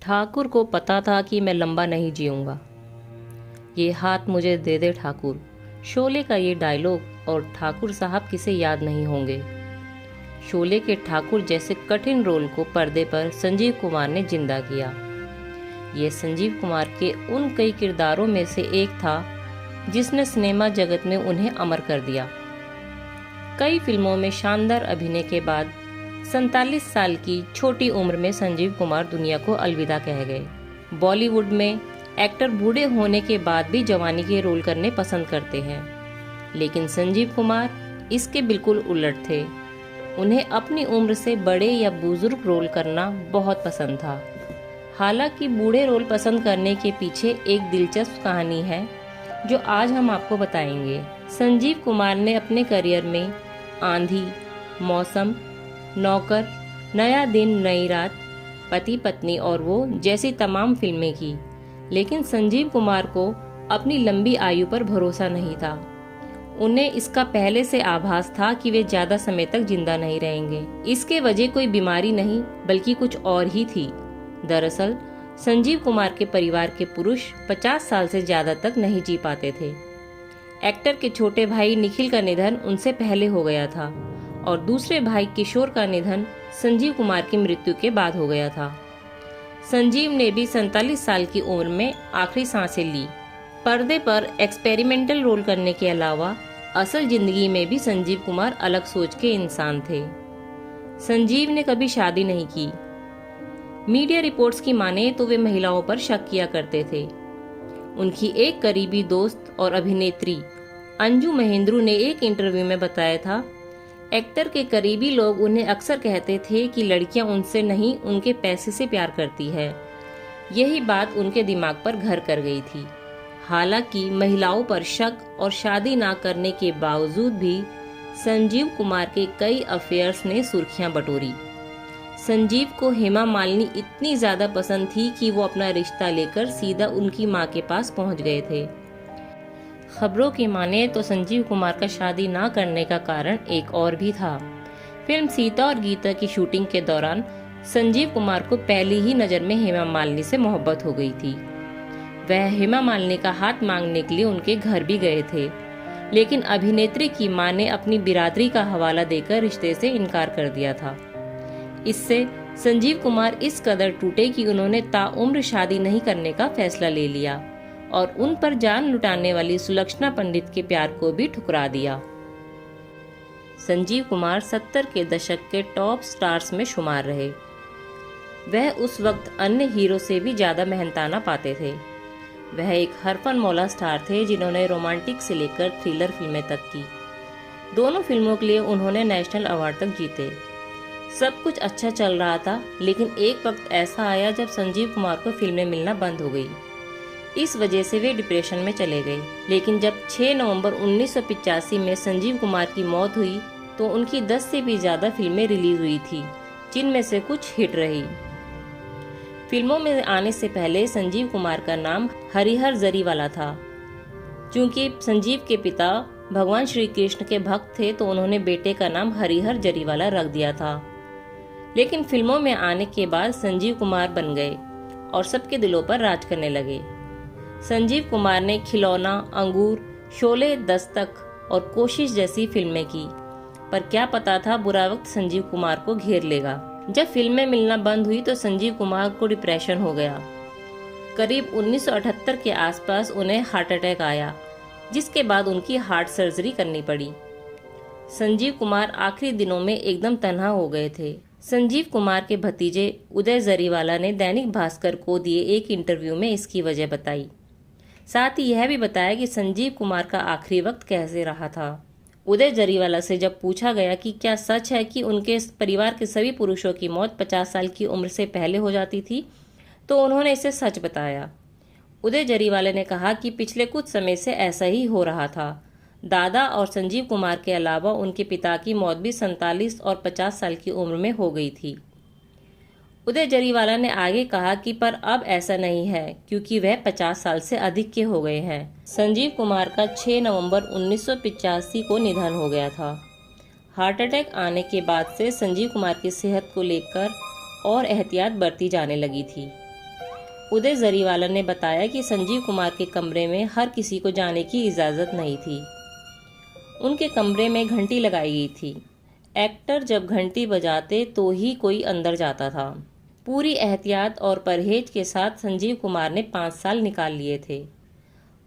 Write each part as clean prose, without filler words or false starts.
ठाकुर को पता था कि मैं लंबा नहीं जीऊंगा। ये हाथ मुझे दे दे ठाकुर, शोले का ये डायलॉग और ठाकुर साहब किसे याद नहीं होंगे। शोले के ठाकुर जैसे कठिन रोल को पर्दे पर संजीव कुमार ने जिंदा किया। ये संजीव कुमार के उन कई किरदारों में से एक था जिसने सिनेमा जगत में उन्हें अमर कर दिया। कई फिल्मों में शानदार अभिनय के बाद 47 साल की छोटी उम्र में संजीव कुमार दुनिया को अलविदा कह गए। बॉलीवुड में एक्टर बूढ़े होने के बाद भी जवानी के रोल करने पसंद करते हैं, लेकिन संजीव कुमार इसके बिल्कुल उलट थे। उन्हें अपनी उम्र से बड़े या बुजुर्ग रोल करना बहुत पसंद था। हालांकि बूढ़े रोल पसंद करने के पीछे एक दिलचस्प कहानी है जो आज हम आपको बताएंगे। संजीव कुमार ने अपने करियर में आंधी, मौसम, नौकर, नया दिन नई रात, पति पत्नी और वो जैसी तमाम फिल्में की, लेकिन संजीव कुमार को अपनी लंबी आयु पर भरोसा नहीं था। उन्हें इसका पहले से आभास था कि वे ज्यादा समय तक जिंदा नहीं रहेंगे। इसके वजह कोई बीमारी नहीं बल्कि कुछ और ही थी। दरअसल संजीव कुमार के परिवार के पुरुष 50 साल से ज्यादा तक नहीं जी पाते थे। एक्टर के छोटे भाई निखिल का निधन उनसे पहले हो गया था और दूसरे भाई किशोर का निधन संजीव कुमार की मृत्यु के बाद हो गया था। संजीव ने भी 47 साल की उम्र में आखिरी सांसें ली। पर्दे पर एक्सपेरिमेंटल रोल करने के अलावा असल जिंदगी में भी संजीव कुमार अलग सोच के इंसान थे। संजीव ने कभी शादी नहीं की। मीडिया रिपोर्ट्स की माने तो वे महिलाओं पर शक किया करते थे। उनकी एक करीबी दोस्त और अभिनेत्री अंजू महेंद्रू ने एक इंटरव्यू में बताया था, एक्टर के करीबी लोग उन्हें अक्सर कहते थे कि लड़कियां उनसे नहीं उनके पैसे से प्यार करती है। यही बात उनके दिमाग पर घर कर गई थी। हालांकि महिलाओं पर शक और शादी ना करने के बावजूद भी संजीव कुमार के कई अफेयर्स ने सुर्खियां बटोरी। संजीव को हेमा मालिनी इतनी ज्यादा पसंद थी कि वो अपना रिश्ता लेकर सीधा उनकी मां के पास पहुंच गए थे। खबरों की माने तो संजीव कुमार का शादी ना करने का कारण एक और भी था। फिल्म सीता और गीता की शूटिंग के दौरान संजीव कुमार को पहली ही नजर में हेमा मालिनी से मोहब्बत हो गई थी। वह हेमा मालिनी का हाथ मांगने के लिए उनके घर भी गए थे, लेकिन अभिनेत्री की मां ने अपनी बिरादरी का हवाला देकर रिश्ते से इनकार कर दिया था। इससे संजीव कुमार इस कदर टूटे कि उन्होंने ताउम्र शादी नहीं करने का फैसला ले लिया और उन पर जान लुटाने वाली सुलक्षणा पंडित के प्यार को भी ठुकरा दिया। संजीव कुमार 70 के दशक के टॉप स्टार्स में शुमार रहे। वह उस वक्त अन्य हीरो से भी ज्यादा मेहनताना पाते थे। वह एक हरफन मौला स्टार थे जिन्होंने रोमांटिक से लेकर थ्रिलर फिल्में तक की। दोनों फिल्मों के लिए उन्होंने नेशनल अवार्ड तक जीते। सब कुछ अच्छा चल रहा था, लेकिन एक वक्त ऐसा आया जब संजीव कुमार को फिल्में मिलना बंद हो गई। इस वजह से वे डिप्रेशन में चले गए। लेकिन जब 6 नवंबर 1985 में संजीव कुमार की मौत हुई तो उनकी 10 से भी ज्यादा फिल्में रिलीज हुई थी, जिनमें से कुछ हिट रही। फिल्मों में आने से पहले संजीव कुमार का नाम हरिहर जरीवाला था। क्योंकि संजीव के पिता भगवान श्री कृष्ण के भक्त थे तो उन्होंने बेटे का नाम हरिहर जरीवाला रख दिया था। लेकिन फिल्मों में आने के बाद संजीव कुमार बन गए और सबके दिलों पर राज करने लगे। संजीव कुमार ने खिलौना, अंगूर, शोले, दस्तक और कोशिश जैसी फिल्में की, पर क्या पता था बुरा वक्त संजीव कुमार को घेर लेगा। जब फिल्में मिलना बंद हुई तो संजीव कुमार को डिप्रेशन हो गया। करीब 1978 के आसपास उन्हें हार्ट अटैक आया, जिसके बाद उनकी हार्ट सर्जरी करनी पड़ी। संजीव कुमार आखिरी दिनों में एकदम तन्हा हो गए थे। संजीव कुमार के भतीजे उदय जरीवाला ने दैनिक भास्कर को दिए एक इंटरव्यू में इसकी वजह बताई। साथ ही यह भी बताया कि संजीव कुमार का आखिरी वक्त कैसे रहा था। उदय जरीवाला से जब पूछा गया कि क्या सच है कि उनके परिवार के सभी पुरुषों की मौत 50 साल की उम्र से पहले हो जाती थी, तो उन्होंने इसे सच बताया। उदय जरीवाला ने कहा कि पिछले कुछ समय से ऐसा ही हो रहा था। दादा और संजीव कुमार के अलावा उनके पिता की मौत भी 47 और 50 साल की उम्र में हो गई थी। उदय जरीवाला ने आगे कहा कि पर अब ऐसा नहीं है क्योंकि वह 50 साल से अधिक के हो गए हैं। संजीव कुमार का 6 नवंबर 1985 को निधन हो गया था। हार्ट अटैक आने के बाद से संजीव कुमार की सेहत को लेकर और एहतियात बरती जाने लगी थी। उदय जरीवाला ने बताया कि संजीव कुमार के कमरे में हर किसी को जाने की इजाज़त नहीं थी। उनके कमरे में घंटी लगाई गई थी। एक्टर जब घंटी बजाते तो ही कोई अंदर जाता था। पूरी एहतियात और परहेज के साथ संजीव कुमार ने 5 साल निकाल लिए थे।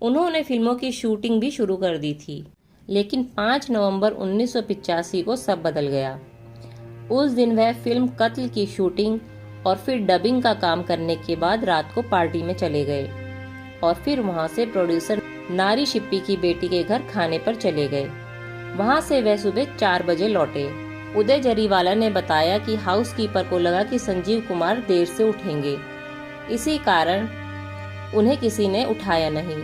उन्होंने फिल्मों की शूटिंग भी शुरू कर दी थी, लेकिन 5 नवंबर 1985 को सब बदल गया। उस दिन वह फिल्म कत्ल की शूटिंग और फिर डबिंग का काम करने के बाद रात को पार्टी में चले गए और फिर वहां से प्रोड्यूसर नारी शिप्पी की बेटी के घर खाने पर चले गए। वहां से वह सुबह 4 बजे लौटे। उदय जरीवाला ने बताया कि हाउसकीपर को लगा कि संजीव कुमार देर से उठेंगे, इसी कारण उन्हें किसी ने उठाया नहीं।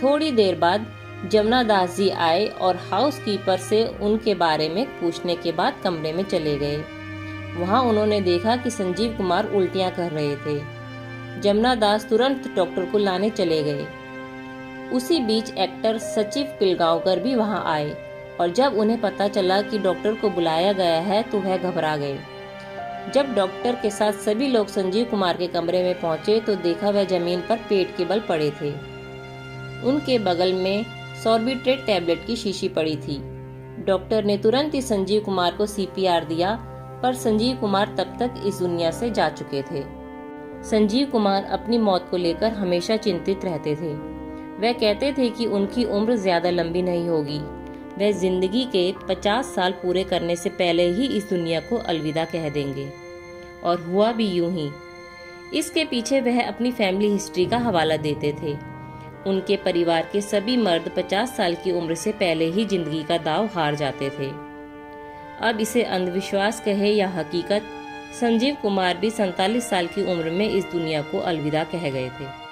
थोड़ी देर बाद जमुना दास जी आए और हाउसकीपर से उनके बारे में पूछने के बाद कमरे में चले गए। वहां उन्होंने देखा कि संजीव कुमार उल्टियां कर रहे थे। जमुना दास तुरंत डॉक्टर को लाने चले गए। उसी बीच एक्टर सचिव पिलगांवकर भी वहां आए और जब उन्हें पता चला कि डॉक्टर को बुलाया गया है तो वह घबरा गए। जब डॉक्टर के साथ सभी लोग संजीव कुमार के कमरे में पहुंचे तो देखा वह जमीन पर पेट के बल पड़े थे। उनके बगल में सॉर्बिट्रेट टैबलेट की शीशी पड़ी थी। डॉक्टर ने तुरंत ही संजीव कुमार को सीपीआर दिया, पर संजीव कुमार तब तक इस दुनिया से जा चुके थे। संजीव कुमार अपनी मौत को लेकर हमेशा चिंतित रहते थे। वह कहते थे कि उनकी उम्र ज्यादा लंबी नहीं होगी। वह जिंदगी के 50 साल पूरे करने से पहले ही इस दुनिया को अलविदा कह देंगे, और हुआ भी यूं ही। इसके पीछे वह अपनी फैमिली हिस्ट्री का हवाला देते थे। उनके परिवार के सभी मर्द 50 साल की उम्र से पहले ही जिंदगी का दांव हार जाते थे। अब इसे अंधविश्वास कहे या हकीकत, संजीव कुमार भी 47 साल की उम्र में इस दुनिया को अलविदा कह गए थे।